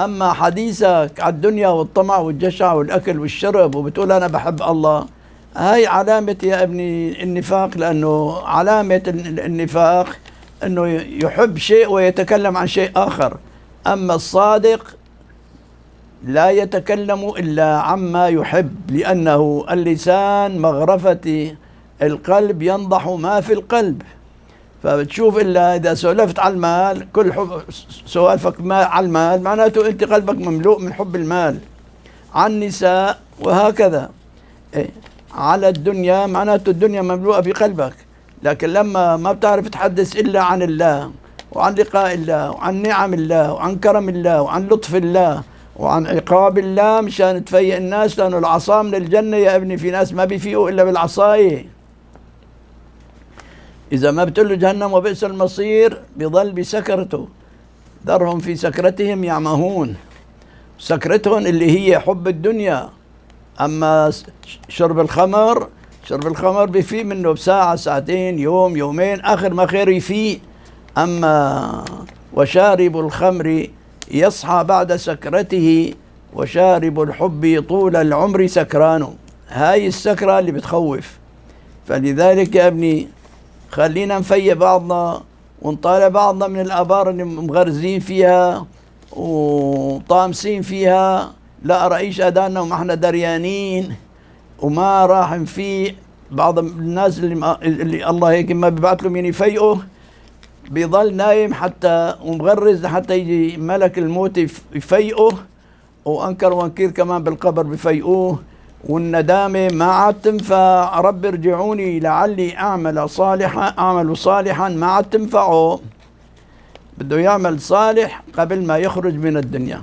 أما حديثك على الدنيا والطمع والجشع والأكل والشرب وبتقول أنا بحب الله، هاي علامة يا ابني النفاق. لأنه علامة النفاق أنه يحب شيء ويتكلم عن شيء آخر. أما الصادق لا يتكلم إلا عما يحب، لأنه اللسان مغرفة القلب ينضح ما في القلب. فبتشوف إلا إذا سولفت على المال، كل سوالفك على المال معناته أنت قلبك مملوء من حب المال. عن النساء وهكذا. على الدنيا معناته الدنيا مملوءة في قلبك. لكن لما ما بتعرف تحدث إلا عن الله وعن لقاء الله وعن نعم الله وعن كرم الله وعن لطف الله وعن عقاب الله مشان تفيق الناس، لأنه العصا من الجنة يا ابني. في ناس ما بيفيقوا إلا بالعصاية. إذا ما بتقول له جهنم وبئس المصير بيضل بسكرته. ذرهم في سكرتهم يعمهون. سكرتهم اللي هي حب الدنيا. أما شرب الخمر بيفيق منه بساعة ساعتين يوم يومين، آخر ما خير يفيق. أما وشارب الخمر يصحى بعد سكرته، وشارب الحب طول العمر سكران. هاي السكرة اللي بتخوف. فلذلك يا ابني خلينا نفيق بعضنا ونطالع بعضنا من الآبار اللي مغرزين فيها وطامسين فيها. لا رئيس أدانا وما احنا دريانين وما راح نفيق. بعض الناس اللي الله هيك ما بيبعث له مين يفيقه، بيضل نايم حتى ومغرز حتى يجي ملك الموت يفيقه، وأنكر وانكير كمان بالقبر بفيقوه. والندامة ما عاد تنفع. رب ارجعوني لعلي أعمل صالحا ما عاد تنفعه. بده يعمل صالح قبل ما يخرج من الدنيا.